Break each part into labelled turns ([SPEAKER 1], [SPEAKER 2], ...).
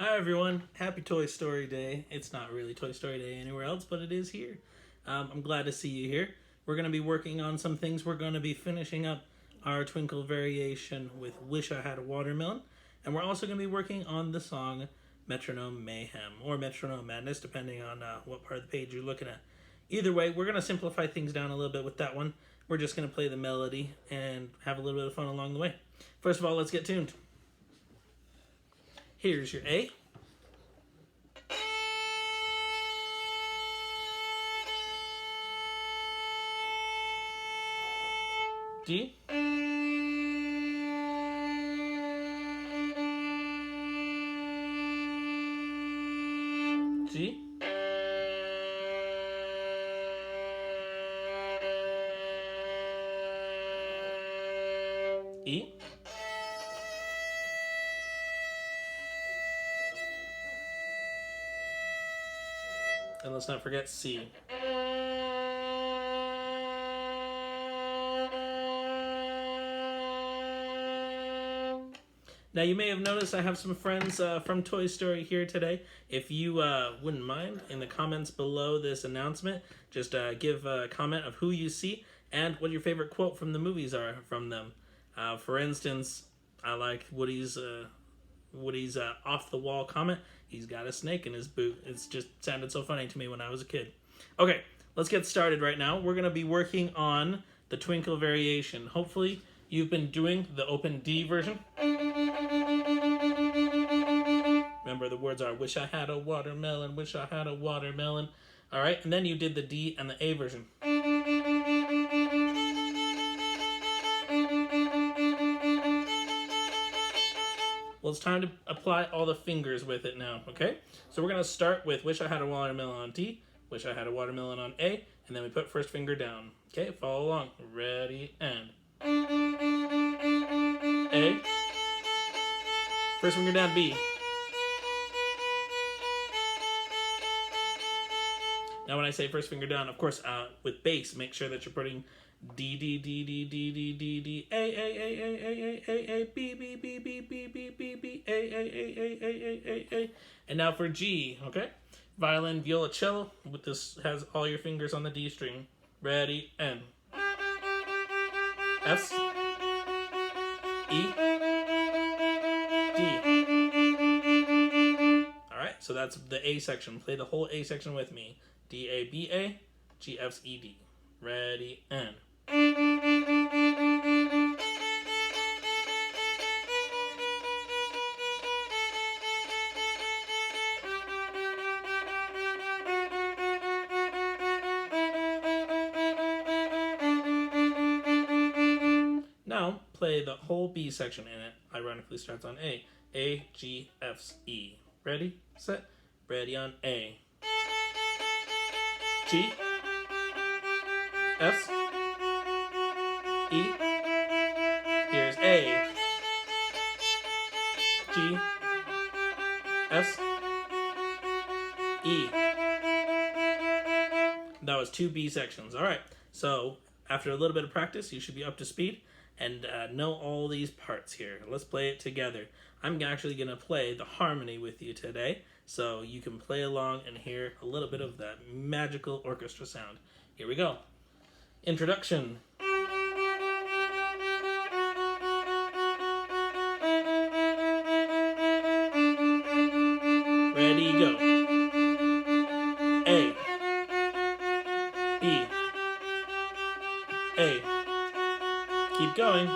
[SPEAKER 1] Hi everyone, happy Toy Story Day. It's not really Toy Story Day anywhere else, but it is here. I'm glad to see you here. We're going to be working on some things. We're going to be finishing up our Twinkle variation with Wish I Had a Watermelon. And we're also going to be working on the song Metronome Mayhem, or Metronome Madness, depending on what part of the page you're looking at. Either way, we're going to simplify things down a little bit with that one. We're just going to play the melody and have a little bit of fun along the way. First of all, let's get tuned. Here's your A. D. G. E. And let's not forget C. Now you may have noticed I have some friends from Toy Story here today. If you wouldn't mind, in the comments below this announcement, just give a comment of who you see and what your favorite quote from the movies are from them. For instance, I like Woody's off-the-wall comment. He's got a snake in his boot. It's just sounded so funny to me when I was a kid. Okay, let's get started right now. We're going to be working on the Twinkle variation. Hopefully, you've been doing the open D version. Remember, the words are, wish I had a watermelon, wish I had a watermelon. All right, and then you did the D and the A version. Well, it's time to apply all the fingers with it now, okay? So we're going to start with wish I had a watermelon on D, wish I had a watermelon on A, and then we put first finger down. Okay, follow along. Ready, and A. First finger down, B. Now when I say first finger down, of course, with bass, make sure that you're putting D, D, D, D, D, D, D, D, A, A, A, A, A, A, A, B, B, B, B, B, B, B, B, A, A, A, A, A, A, A. And now for G, okay? Violin, viola, cello. With this has all your fingers on the D string. Ready, and F, E, D. Alright, so that's the A section. Play the whole A section with me. D, A, B, A, G, F, E, D. Ready, and now play the whole B section in it. Ironically starts on A. A, G, F, E. Ready, set, ready on A. G, F, E. Here's A. G, F, E. That was 2 B sections. All right. So after a little bit of practice, you should be up to speed and know all these parts here. Let's play it together. I'm actually going to play the harmony with you today, so you can play along and hear a little bit of that magical orchestra sound. Here we go. Introduction. Ready, go. A, B, A. Keep going.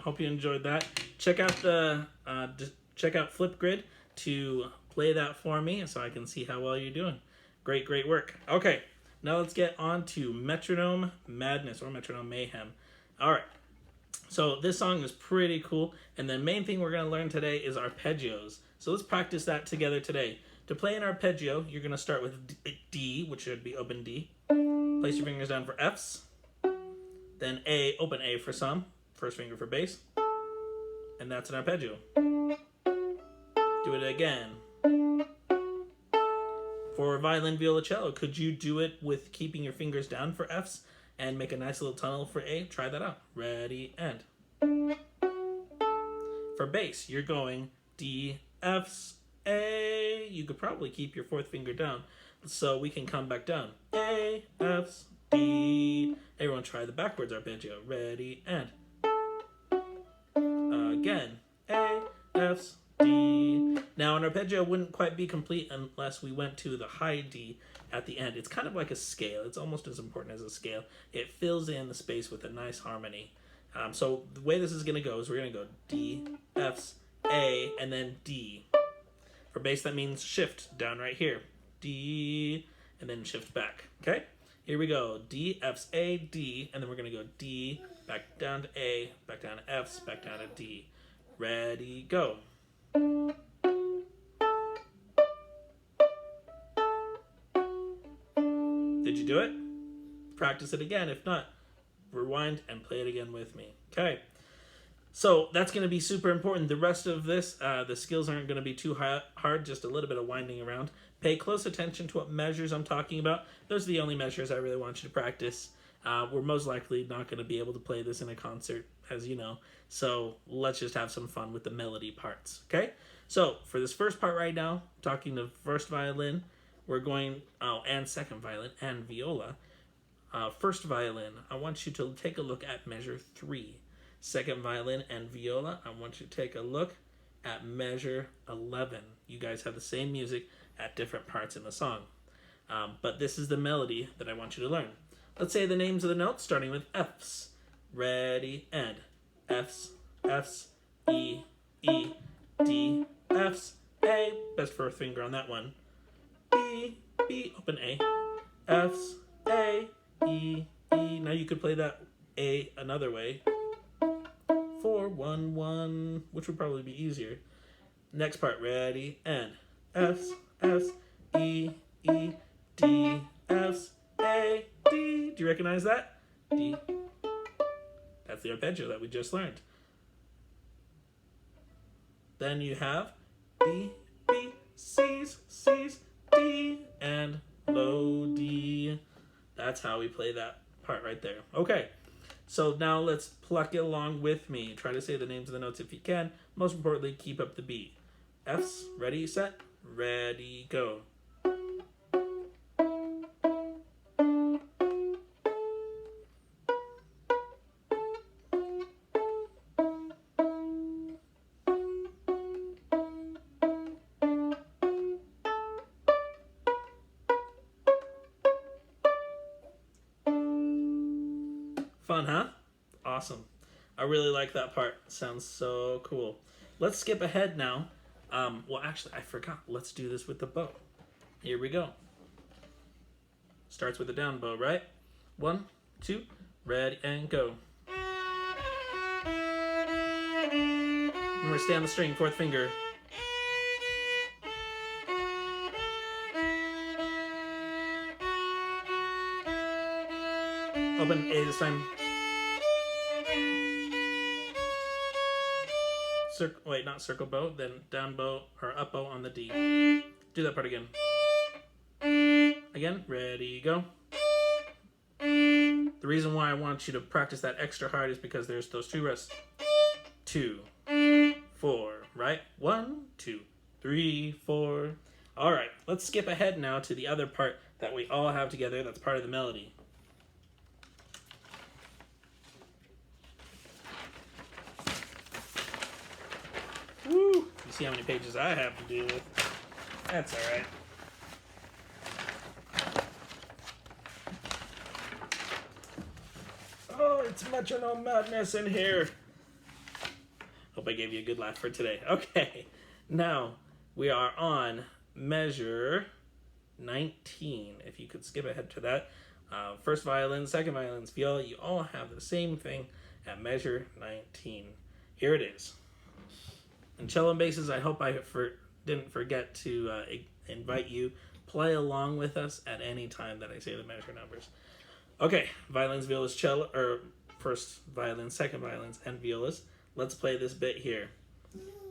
[SPEAKER 1] Hope you enjoyed that. Check out Flipgrid to play that for me so I can see how well you're doing. Great, great work. Okay, now let's get on to Metronome Madness or Metronome Mayhem. All right, so this song is pretty cool, and the main thing we're going to learn today is arpeggios. So let's practice that together today. To play an arpeggio, you're going to start with D, which should be open D. Place your fingers down for Fs. Then A, open A for some. First finger for bass. And that's an arpeggio. Do it again. For violin, viola, cello, could you do it with keeping your fingers down for Fs and make a nice little tunnel for A? Try that out. Ready, and. For bass, you're going D, Fs, A. You could probably keep your fourth finger down so we can come back down. A, Fs, D. Everyone try the backwards arpeggio. Ready, and. Again. A, Fs, D. Now an arpeggio wouldn't quite be complete unless we went to the high D at the end. It's kind of like a scale. It's almost as important as a scale. It fills in the space with a nice harmony. So the way this is going to go is we're going to go D, Fs, A, and then D. For bass, that means shift down right here. D, and then shift back. Okay? Here we go. D, Fs, A, D, and then we're going to go D, back down to A, back down to Fs, back down to D. Ready, go. Did you do it? Practice it again. If not, rewind and play it again with me. Okay. So that's going to be super important. The rest of this, the skills aren't going to be too hard, just a little bit of winding around. Pay close attention to what measures I'm talking about. Those are the only measures I really want you to practice. We're most likely not going to be able to play this in a concert, as you know. So let's just have some fun with the melody parts, okay? So for this first part right now, talking to first violin, we're going, and second violin, and viola. First violin, I want you to take a look at measure 3. Second violin and viola, I want you to take a look at measure 11. You guys have the same music at different parts in the song. But this is the melody that I want you to learn. Let's say the names of the notes, starting with Fs. Ready, and. Fs, Fs, E, E, D, Fs, A. Best first finger on that one. B, B, open A. Fs, A, E, E. Now you could play that A another way. 4, 1, 1, which would probably be easier. Next part, ready, and. Fs, Fs, E, E, D, Fs, A, D. Do you recognize that? D. That's the arpeggio that we just learned. Then you have B, B, C's, C's, D, and low D. That's how we play that part right there. Okay, so now let's pluck it along with me. Try to say the names of the notes if you can. Most importantly, keep up the beat. F's, ready, set, ready, go. Fun, huh? Awesome. I really like that part. Sounds so cool. Let's skip ahead now. Well, actually, I forgot. Let's do this with the bow. Here we go. Starts with a down bow, right? 1, 2, ready, and go. Remember, stay on the string, fourth finger. Open A this time. Wait, not circle bow, then down bow or up bow on the D. Do that part again. Again, ready, go. The reason why I want you to practice that extra hard is because there's those 2 rests. 2, 4, right? 1, 2, 3, 4. All right, let's skip ahead now to the other part that we all have together that's part of the melody. Woo! You see how many pages I have to deal with. That's all right. Oh, it's Metronome Madness in here. Hope I gave you a good laugh for today. Okay, now We are on measure 19. If you could skip ahead to that. First violin, second violin, viola, you all have the same thing at measure 19. Here it is. And cello and basses, I hope I didn't forget to invite you. Play along with us at any time that I say the measure numbers. Okay, violins, violas, cello, or first violins, second violins, and violas. Let's play this bit here.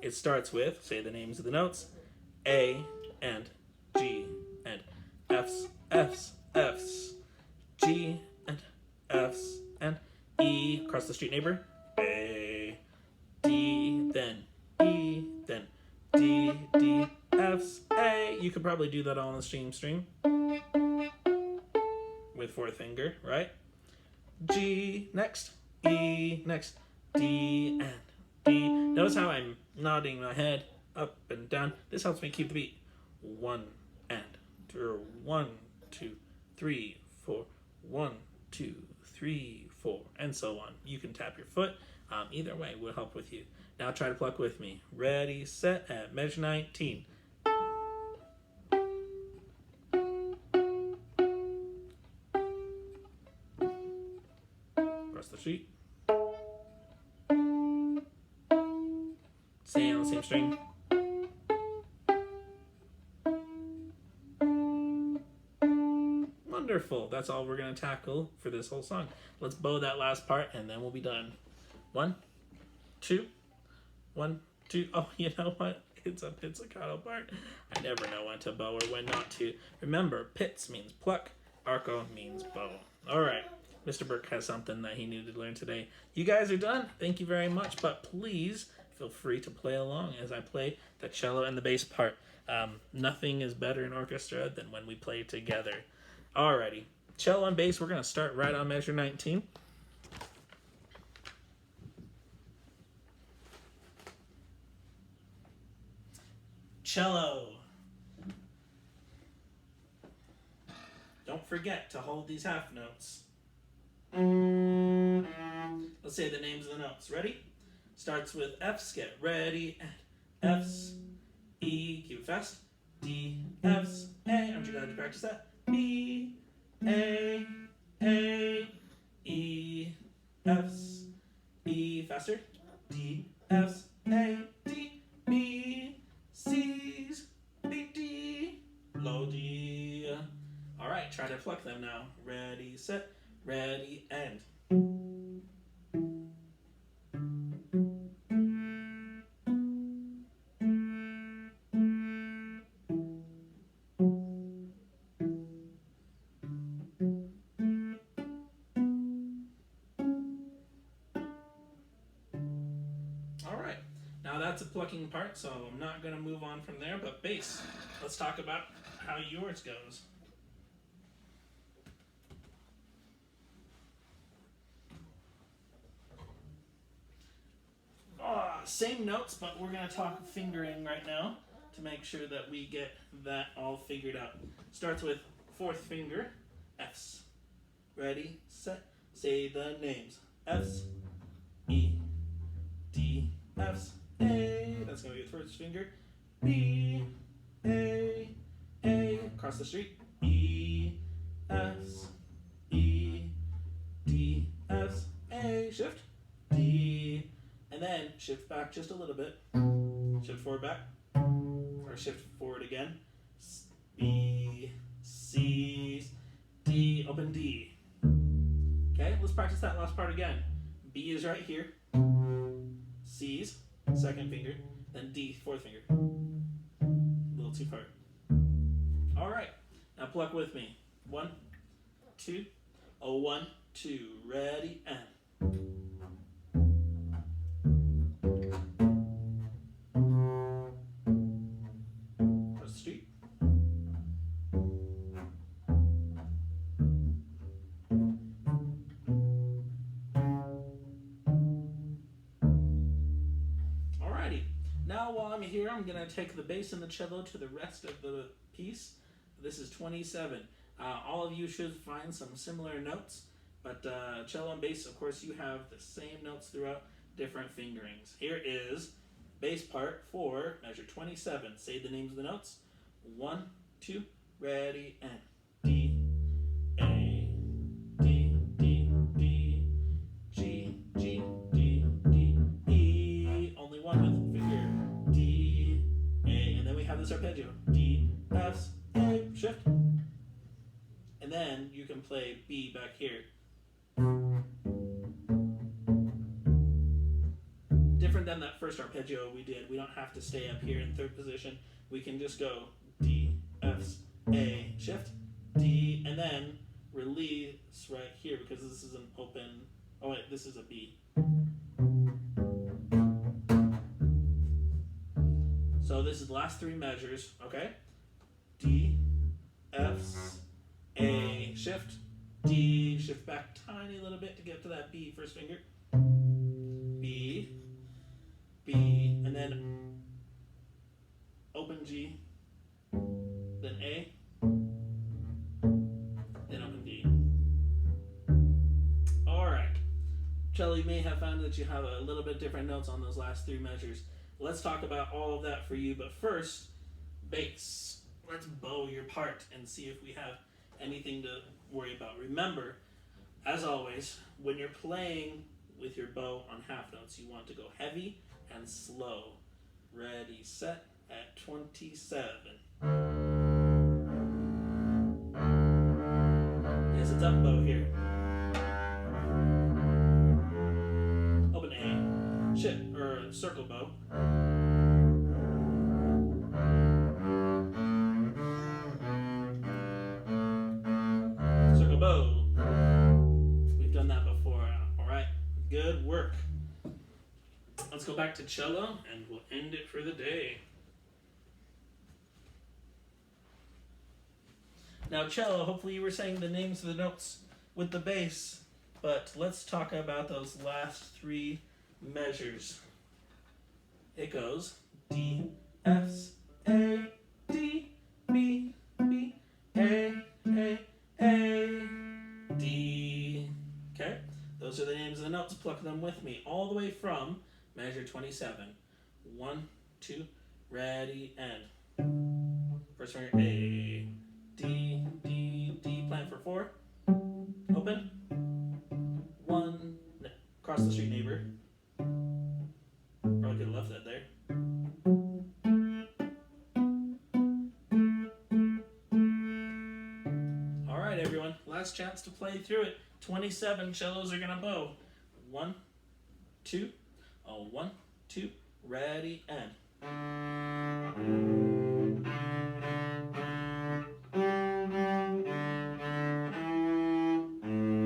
[SPEAKER 1] It starts with, say the names of the notes, A and G and F's, F's, F's, G and F's and E. Across the street, neighbor. A, D, then E, then D, D, F's, A. You could probably do that all on the string with fourth finger, right? G, next, E, next, D, and D. Notice how I'm nodding my head up and down. This helps me keep the beat. 1 and 2, 1, 2, 3, 4, 1, 2, 3, 4, and so on. You can tap your foot. Either way will help with you. Now try to pluck with me. Ready, set, at measure 19. Across the street. Stay on the same string. Wonderful. That's all we're going to tackle for this whole song. Let's bow that last part and then we'll be done. 1, 2, 1, 2. Oh, you know what? It's a pizzicato part. I never know when to bow or when not to. Remember, pizz means pluck. Arco means bow. All right. Mr. Burke has something that he needed to learn today. You guys are done. Thank you very much. But please feel free to play along as I play the cello and the bass part. Nothing is better in orchestra than when we play together. Alrighty. Cello and bass, we're going to start right on measure 19. Cello. Don't forget to hold these half notes. Let's say the names of the notes. Ready? Starts with F's. Get ready. And F's. E. Keep it fast. D. F's. A. Aren't you glad to practice that? B. A. E. F's. E. Faster. D. F's. A. D. B. C's. B. D. Low D. All right, try to pluck them now. Ready, set, ready, end. All right, now that's a plucking part, so I'm not going to move on from there, but bass. Let's talk about how yours goes. Same notes, but we're going to talk fingering right now to make sure that we get that all figured out. Starts with fourth finger, F's. Ready, set, say the names. F's, E, D, F's, A. That's going to be the first finger. B, A, across the street. E, F's, E, D, F's, A. Shift, D. And then shift back just a little bit. Shift forward back. Or shift forward again. B, C, D, open D. Okay, let's practice that last part again. B is right here. C's, second finger. Then D, fourth finger. A little too far. All right, now pluck with me. 1, 2, 1, 2, ready, and. Now while I'm here, I'm going to take the bass and the cello to the rest of the piece. This is 27. All of you should find some similar notes, but cello and bass, of course, you have the same notes throughout, different fingerings. Here is bass part for measure 27. Say the names of the notes. 1, 2, ready, and D, A, D, D, D, G, G, D, D, E. Only one with finger. D, A, and then we have this arpeggio. D, F, A, shift. And then you can play B back here. Different than that first arpeggio we did. We don't have to stay up here in third position. We can just go D, F, A, shift, D, and then release right here because this is an open, oh wait, this is a B. So this is the last three measures, okay? D, F, A, shift, D, shift back tiny little bit to get to that B first finger. B, B, and then open G, then A, then open D. Alright. Cello, you may have found that you have a little bit different notes on those last three measures. Let's talk about all of that for you, but first, bass. Let's bow your part and see if we have anything to worry about. Remember, as always, when you're playing with your bow on half notes, you want to go heavy and slow. Ready, set, at 27. Yes, it's up bow here. Open A, shift, or circle bow. Circle bow. We've done that before. All right, good work. Let's go back to cello and we'll end it for the day. Now cello, hopefully you were saying the names of the notes with the bass, but let's talk about those last three measures. It goes D, F, A, D, B, B, A, D. Okay? Those are the names of the notes. Pluck them with me all the way from measure 27. 1, 2, ready, and first finger A, D, D, D, plant for 4. Open. 1, cross the street, neighbor. Probably could have left that there. Alright, everyone. Last chance to play through it. 27 cellos are gonna bow. 1, 2, 1, 2, ready, and.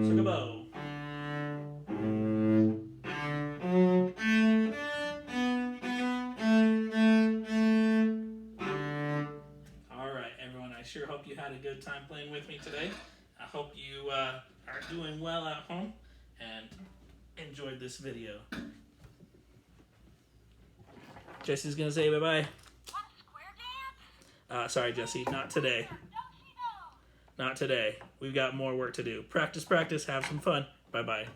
[SPEAKER 1] Circle bow. Alright, everyone, I sure hope you had a good time playing with me today. I hope you are doing well at home and enjoyed this video. Jesse's gonna say bye-bye. Sorry, Jesse, not today. Not today. We've got more work to do. Practice, practice, have some fun. Bye-bye.